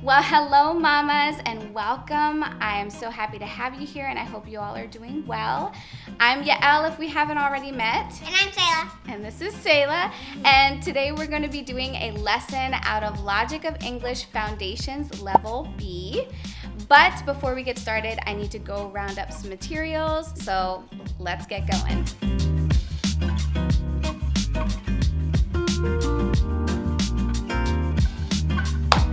Well, hello, mamas, and welcome. I am so happy to have you here, and I hope you all are doing well. I'm Yael, if we haven't already met. And I'm Sayla. And this is Sayla. And today we're going to be doing a lesson out of Logic of English Foundations Level B. But before we get started, I need to go round up some materials, so let's get going.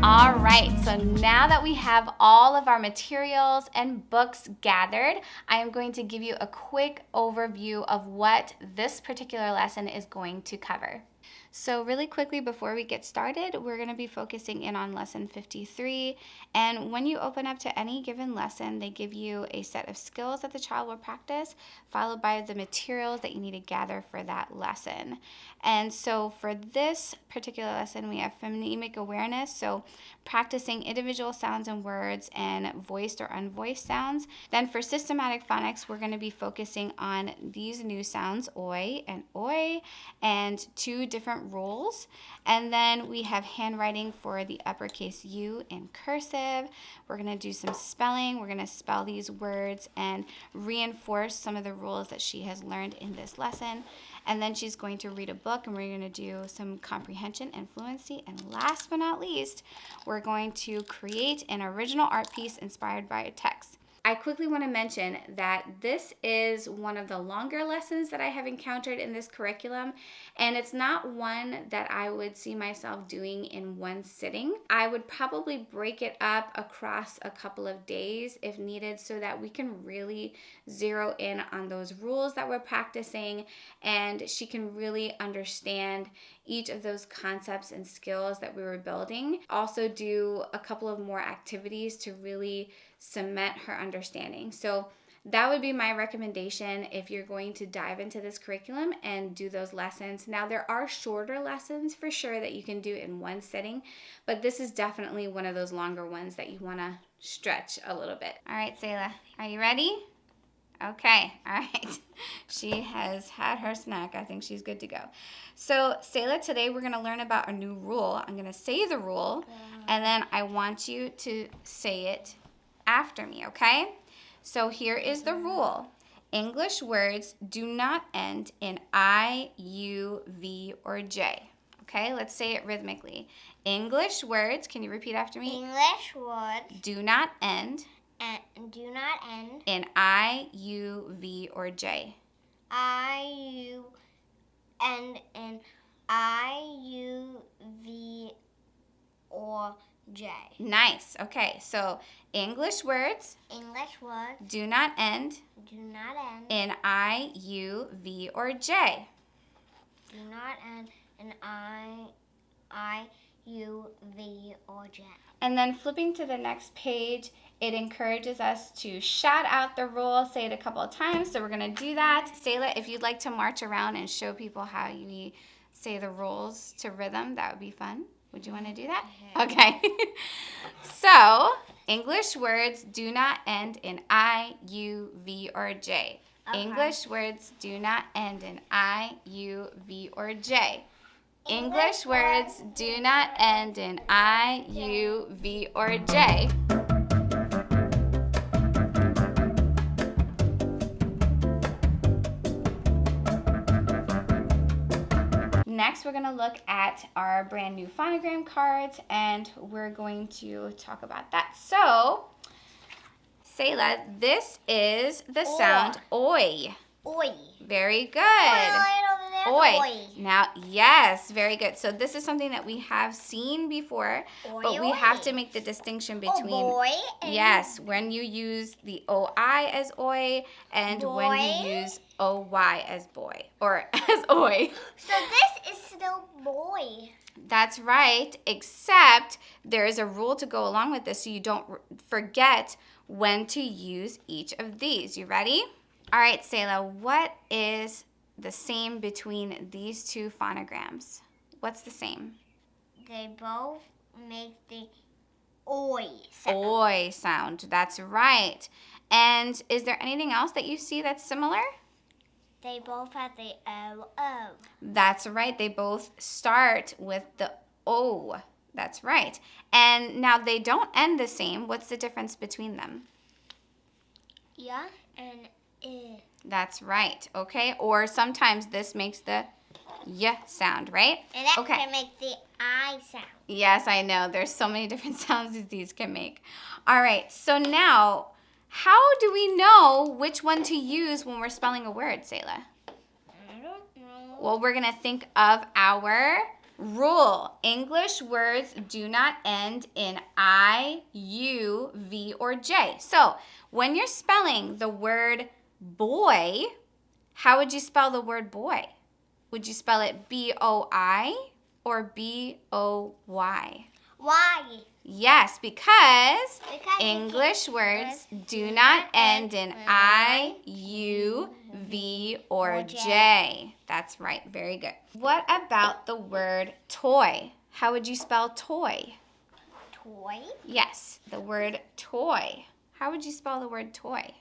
All right, so now that we have all of our materials and books gathered, I am going to give you a quick overview of what this particular lesson is going to cover. So really quickly before we get started, we're going to be focusing in on lesson 53. And when you open up to any given lesson, they give you a set of skills that the child will practice, followed by the materials that you need to gather for that lesson. And so for this particular lesson, we have phonemic awareness, so practicing individual sounds and words and voiced or unvoiced sounds. Then for systematic phonics, we're going to be focusing on these new sounds, oi, and two different rules. And then we have handwriting for the uppercase U in cursive. We're going to do some spelling. We're going to spell these words and reinforce some of the rules that she has learned in this lesson. And then she's going to read a book, and we're going to do some comprehension and fluency. And last but not least, we're going to create an original art piece inspired by a text. I quickly want to mention that this is one of the longer lessons that I have encountered in this curriculum, and it's not one that I would see myself doing in one sitting. I would probably break it up across a couple of days if needed so that we can really zero in on those rules that we're practicing, and she can really understand each of those concepts and skills that we were building. Also do a couple of more activities to really cement her understanding. So that would be my recommendation if you're going to dive into this curriculum and do those lessons. Now, there are shorter lessons for sure that you can do in one sitting, but this is definitely one of those longer ones that you want to stretch a little bit. All right, Sayla, are you ready? Okay, all right. She has had her snack. I think she's good to go. So, Sayla, today we're going to learn about a new rule. I'm going to say the rule, and then I want you to say it after me, okay? So here is the rule. English words do not end in I, U, V, or J. Okay, let's say it rhythmically. English words, can you repeat after me? English words do not end in I, U, V, or J. I, U, and in I, U, V, or J. Nice. Okay, so English words do not end in I, U, V, or J. Do not end in I, U, V, or J. And then flipping to the next page, it encourages us to shout out the rule, say it a couple of times. So we're going to do that. Sayla, if you'd like to march around and show people how you say the rules to rhythm, that would be fun. Would you want to do that? Okay. So, English words do not end in I, U, V, or J. Okay. English words do not end in I, U, V, or J. English words do not end in I, U, V, or J. Next, we're going to look at our brand new phonogram cards, and we're going to talk about that. So, Sayla, this is the sound oi. Oi. Very good. Oi. Now, yes, very good. So this is something that we have seen before, but we have to make the distinction between yes, when you use the OI as oi and when you use OY as boy or as oi. So this is still boy. That's right, except there is a rule to go along with this so you don't forget when to use each of these. You ready? All right, Sayla, what is the same between these two phonograms? What's the same? They both make the oi sound. Oi sound, that's right. And is there anything else that you see that's similar? They both have the O. That's right, they both start with the O. That's right. And now they don't end the same. What's the difference between them? Yeah and I. That's right. Okay. Or sometimes this makes the y sound, right? And that okay. can make the I sound. Yes, I know. There's so many different sounds that these can make. All right. So now, how do we know which one to use when we're spelling a word, Selah? I don't know. Well, we're going to think of our rule. English words do not end in I, U, V, or J. So when you're spelling the word boy, how would you spell the word boy? Would you spell it B-O-I or B-O-Y? Why? Yes, because English words do not end in I, U, V, or J. That's right. Very good. What about the word toy? How would you spell toy? Toy? Yes, the word toy. How would you spell the word toy?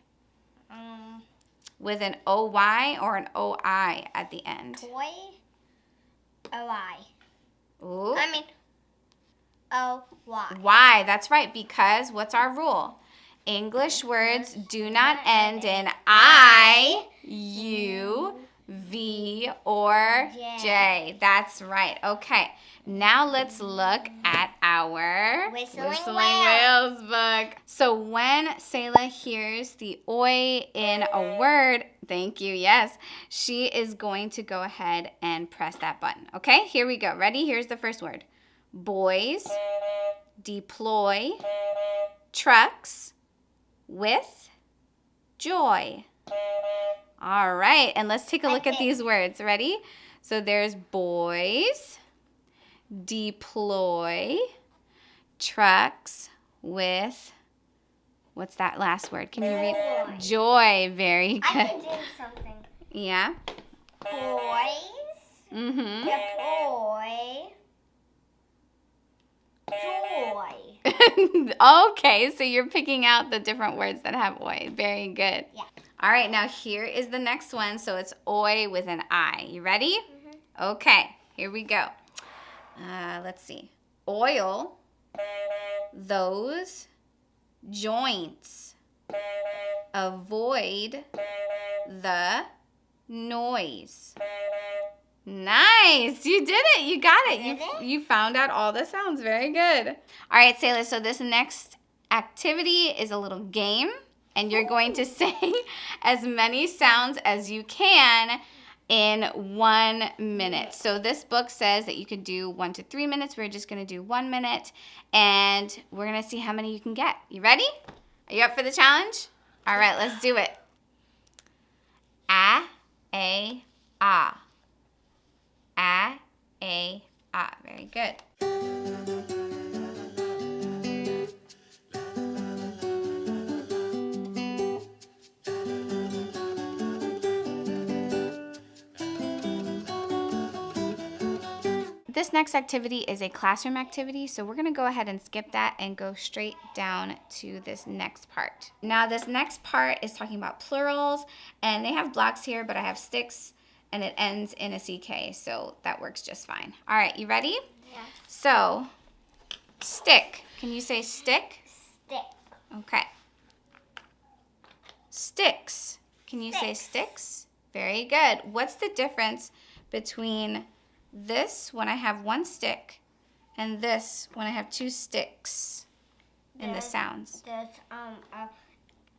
With an O-Y or an O-I at the end? Toy? O-I. Ooh. I mean, O-Y. Why? That's right, because what's our rule? English words do not end in I, U, V, or J. That's right. Okay. Now let's look at our Whistling Whales book. So when Selah hears the oi in a word, thank you, yes, she is going to go ahead and press that button. Okay, here we go. Ready? Here's the first word. Boys, deploy, trucks, with joy. All right, and let's take a look at these words. Ready? So there's boys, deploy, trucks, with, what's that last word? Can you read? Joy. Very good. I can do something. Yeah? Boys, Mm-hmm. deploy, joy. Okay, so you're picking out the different words that have oi. Very good. Yeah. All right, now here is the next one. So it's oi with an I. You ready? Mm-hmm. Okay, here we go. Let's see. Oil those joints. Avoid the noise. Nice. You did it. You got it. You found out all the sounds. Very good. All right, Selah. So this next activity is a little game, and you're going to say as many sounds as you can in 1 minute. So this book says that you could do 1 to 3 minutes. We're just going to do 1 minute, and we're going to see how many you can get. You ready? Are you up for the challenge? All right, let's do it. A, ah. A, ah. Very good. This next activity is a classroom activity, so we're going to go ahead and skip that and go straight down to this next part. Now, this next part is talking about plurals, and they have blocks here, but I have sticks, and it ends in a CK, so that works just fine. All right, you ready? Yeah. So, stick. Can you say stick? Stick. Okay. Sticks. Can you say sticks? Very good. What's the difference between this when I have 1 stick and this when I have 2 sticks in the sounds? There's a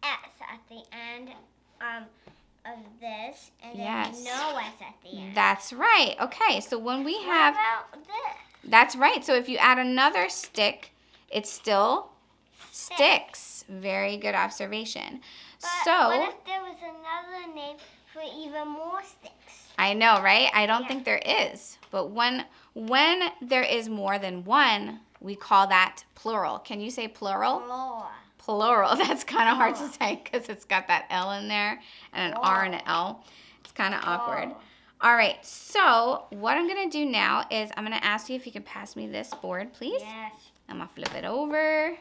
S at the end of this, and then no S at the end. That's right. Okay, so when we have... What about this? That's right. So if you add another stick, it's still sticks. Very good observation. But So what if there was another name for even more sticks? I know, right? I don't think there is. But when there is more than one, we call that plural. Can you say plural? Plural. Plural. That's kind of hard to say because it's got that L in there and an R and an L. It's kind of awkward. All right, so what I'm going to do now is I'm going to ask you if you can pass me this board, please. Yes. I'm going to flip it over.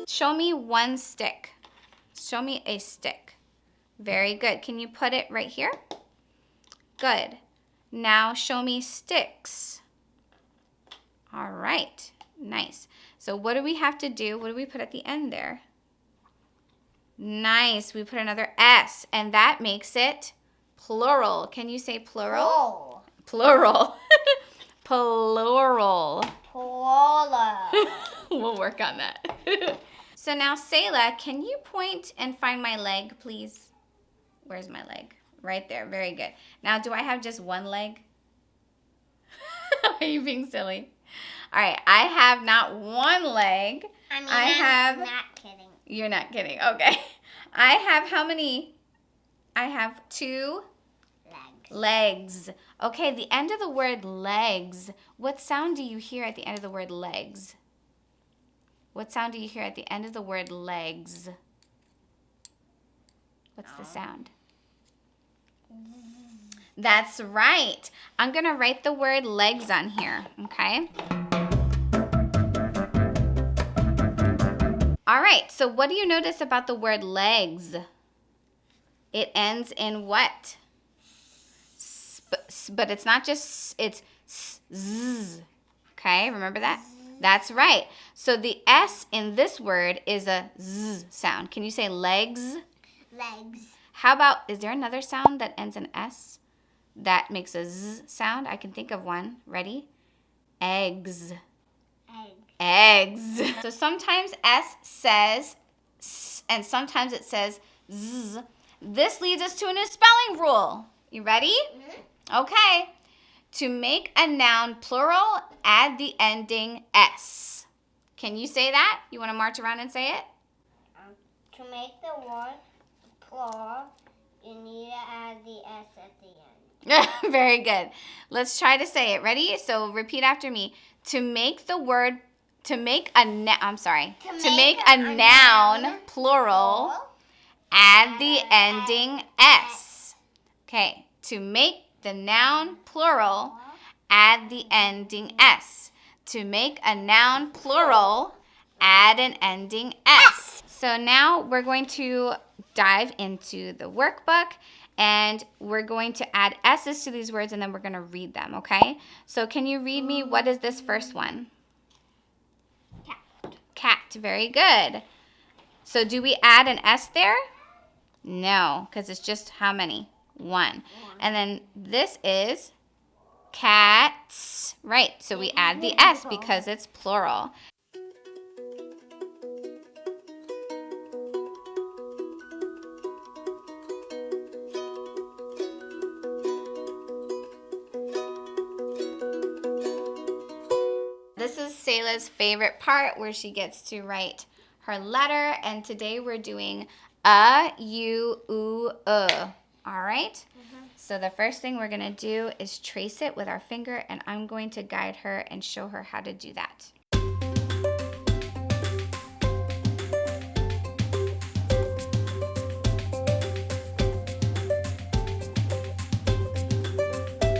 Show me 1 stick. Show me a stick. Very good. Can you put it right here? Good. Now show me sticks. All right. Nice. So what do we have to do? What do we put at the end there? Nice. We put another S, and that makes it plural. Can you say plural? Plural. Plural. Plural. We'll work on that. So now, Selah, can you point and find my leg, please? Where's my leg? Right there. Very good. Now, do I have just one leg? Are you being silly? All right. I have not one leg. I'm not kidding. You're not kidding. Okay. I have how many? I have 2 legs. Okay, the end of the word legs. What sound do you hear at the end of the word legs? What sound do you hear at the end of the word legs? What's the sound? That's right. I'm going to write the word legs on here, okay? All right, so what do you notice about the word legs? It ends in what? But it's not just, it's z. Okay, remember that? That's right. So the S in this word is a z sound. Can you say legs? Legs. How about, is there another sound that ends in S that makes a z sound? I can think of one. Ready? Eggs. Eggs. So sometimes S says S and sometimes it says Z. This leads us to a new spelling rule. You ready? Mm-hmm. Okay. To make a noun plural, add the ending S. Can you say that? You want to march around and say it? To make the word plural, you need to add the S at the end. Very good. Let's try to say it. Ready? So repeat after me. To make a noun plural, add the ending S. Okay. To make the noun plural, add the ending S. To make a noun plural, add an ending S. So now we're going to dive into the workbook and we're going to add S's to these words and then we're going to read them, okay? So can you read me, what is this first one? Cat. Very good. So do we add an S there? No, because it's just how many? 1. And then this is cats. Right, so we add the S because it's plural. This is Selah's favorite part where she gets to write her letter, and today we're doing a, u, oo, all right? Mm-hmm. So the first thing we're going to do is trace it with our finger, and I'm going to guide her and show her how to do that.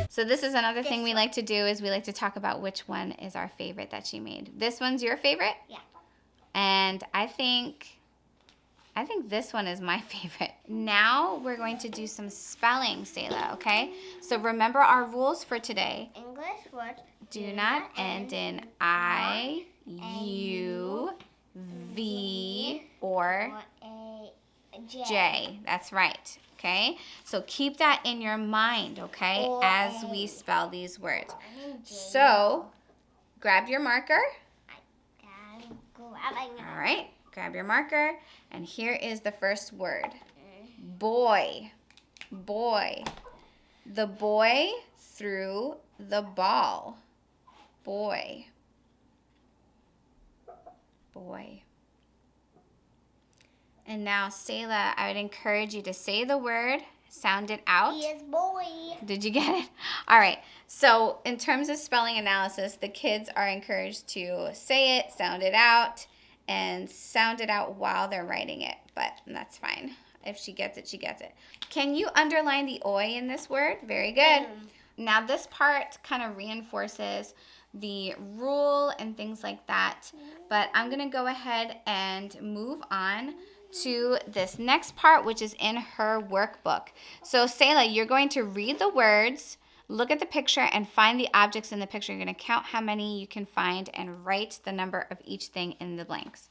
So this is another thing we like to do is we like to talk about which one is our favorite that she made. This one's your favorite? Yeah. And I think this one is my favorite. Now we're going to do some spelling, Selah, okay? So remember our rules for today. English words do not end in I, U, V, or J. That's right. Okay, so keep that in your mind, okay, as we spell these words. So, grab your marker. All right, grab your marker, and here is the first word. Boy. Boy. The boy threw the ball. Boy. Boy. And now, Selah, I would encourage you to say the word, sound it out. Yes, boy. Did you get it? All right. So in terms of spelling analysis, the kids are encouraged to say it, sound it out, and sound it out while they're writing it. But that's fine. If she gets it, she gets it. Can you underline the oi in this word? Very good. Now this part kind of reinforces the rule and things like that. But I'm going to go ahead and move on to this next part, which is in her workbook. So Selah, you're going to read the words, look at the picture, and find the objects in the picture. You're going to count how many you can find and write the number of each thing in the blanks.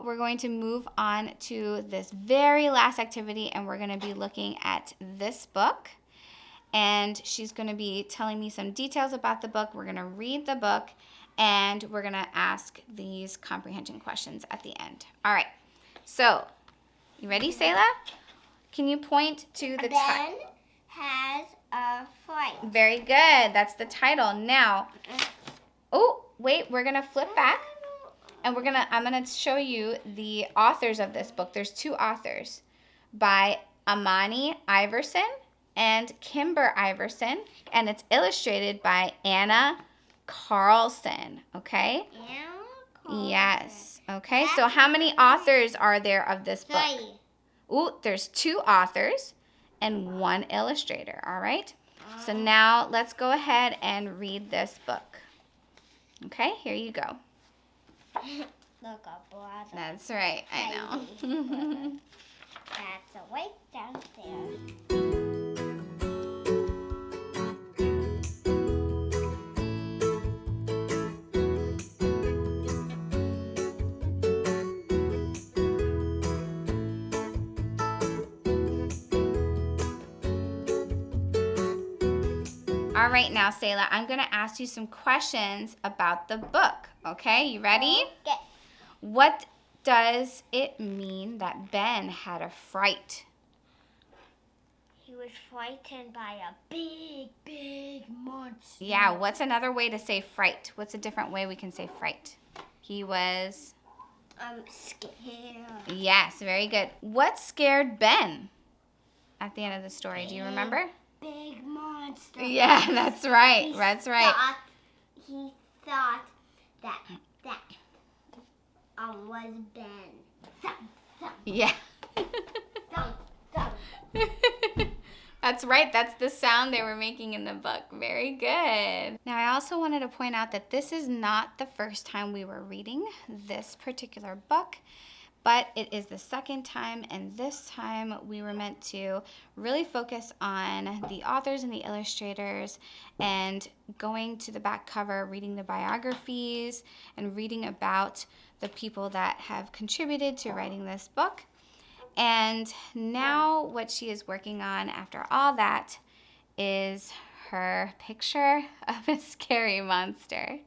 We're going to move on to this very last activity, and we're going to be looking at this book, and she's going to be telling me some details about the book. We're going to read the book, and we're going to ask these comprehension questions at the end. All right, so you ready, Selah? Can you point to the title? Ben has a fright. Very good. That's the title. Now, oh, wait, we're going to flip back. And I'm gonna show you the authors of this book. There's two authors, by Amani Iverson and Kimber Iverson, and it's illustrated by Anna Carlson. Okay? Anna Carlson. Yes. Okay. So how many authors are there of this book? 3. Ooh, there's 2 authors and 1 illustrator. All right. So now let's go ahead and read this book. Okay. Here you go. Look up, brother. That's right, I know. That's a way downstairs. All right, now, Selah, I'm going to ask you some questions about the book. Okay, you ready? Okay. What does it mean that Ben had a fright? He was frightened by a big, big monster. Yeah, what's another way to say fright? What's a different way we can say fright? He was... scared. Yes, very good. What scared Ben at the end of the story? Do you remember? Big monster. Yeah, that's right. That's right. He thought that was Ben. Thump, thump. Yeah. Thump, thump. That's right. That's the sound they were making in the book. Very good. Now, I also wanted to point out that this is not the first time we were reading this particular book, but it is the second time, and this time we were meant to really focus on the authors and the illustrators and going to the back cover, reading the biographies, and reading about the people that have contributed to writing this book. And now what she is working on after all that is her picture of a scary monster.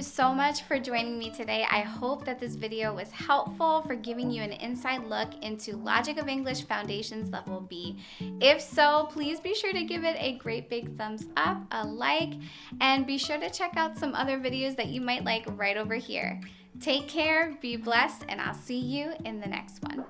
So much for joining me today. I hope that this video was helpful for giving you an inside look into Logic of English Foundations Level B. If so, please be sure to give it a great big thumbs up, a like, and be sure to check out some other videos that you might like right over here. Take care, be blessed, and I'll see you in the next one.